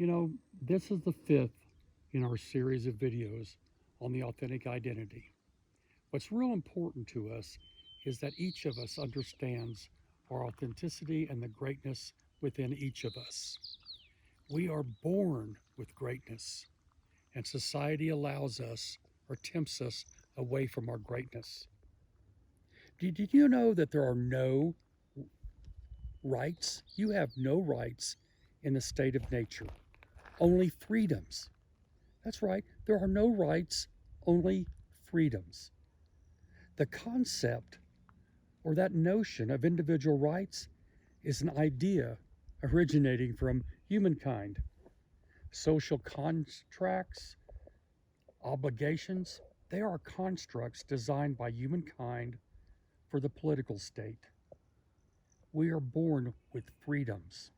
You know, this is the fifth in our series of videos on the authentic identity. What's real important to us is that each of us understands our authenticity and the greatness within each of us. We are born with greatness, and society allows us or tempts us away from our greatness. Did you know that there are no rights? You have no rights in the state of nature, only freedoms. That's right, there are no rights, only freedoms. The concept or that notion of individual rights is an idea originating from humankind. Social contracts, obligations, they are constructs designed by humankind for the political state. We are born with freedoms.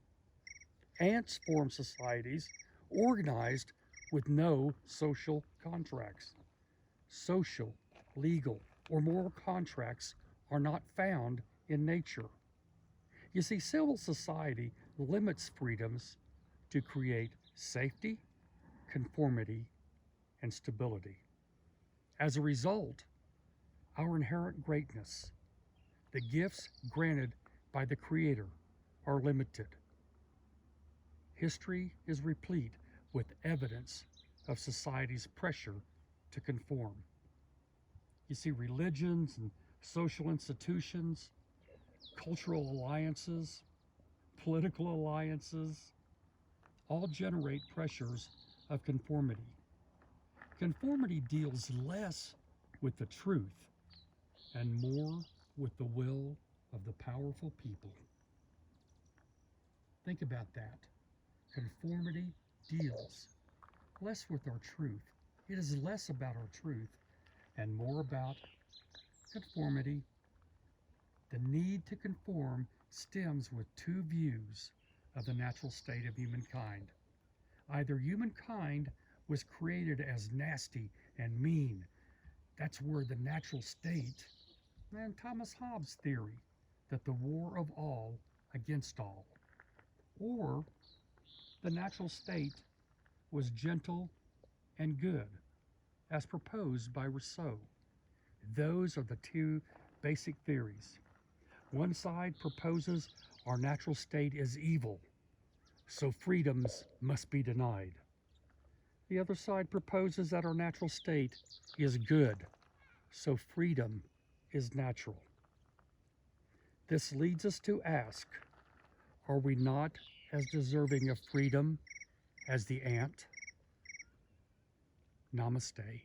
Ants form societies organized with no social contracts. Social, legal, or moral contracts are not found in nature. You see, civil society limits freedoms to create safety, conformity, and stability. As a result, our inherent greatness, the gifts granted by the Creator, are limited. History is replete with evidence of society's pressure to conform. You see, religions and social institutions, cultural alliances, political alliances, all generate pressures of conformity. Conformity deals less with the truth and more with the will of the powerful people. Think about that. Conformity deals less with our truth. It is less about our truth and more about conformity. The need to conform stems with two views of the natural state of humankind. Either humankind was created as nasty and mean, that's where the natural state, and Thomas Hobbes' theory that the war of all against all, or the natural state was gentle and good, as proposed by Rousseau. Those are the two basic theories. One side proposes our natural state is evil, so freedoms must be denied. The other side proposes that our natural state is good, so freedom is natural. This leads us to ask, are we not as deserving of freedom as the ant? Namaste.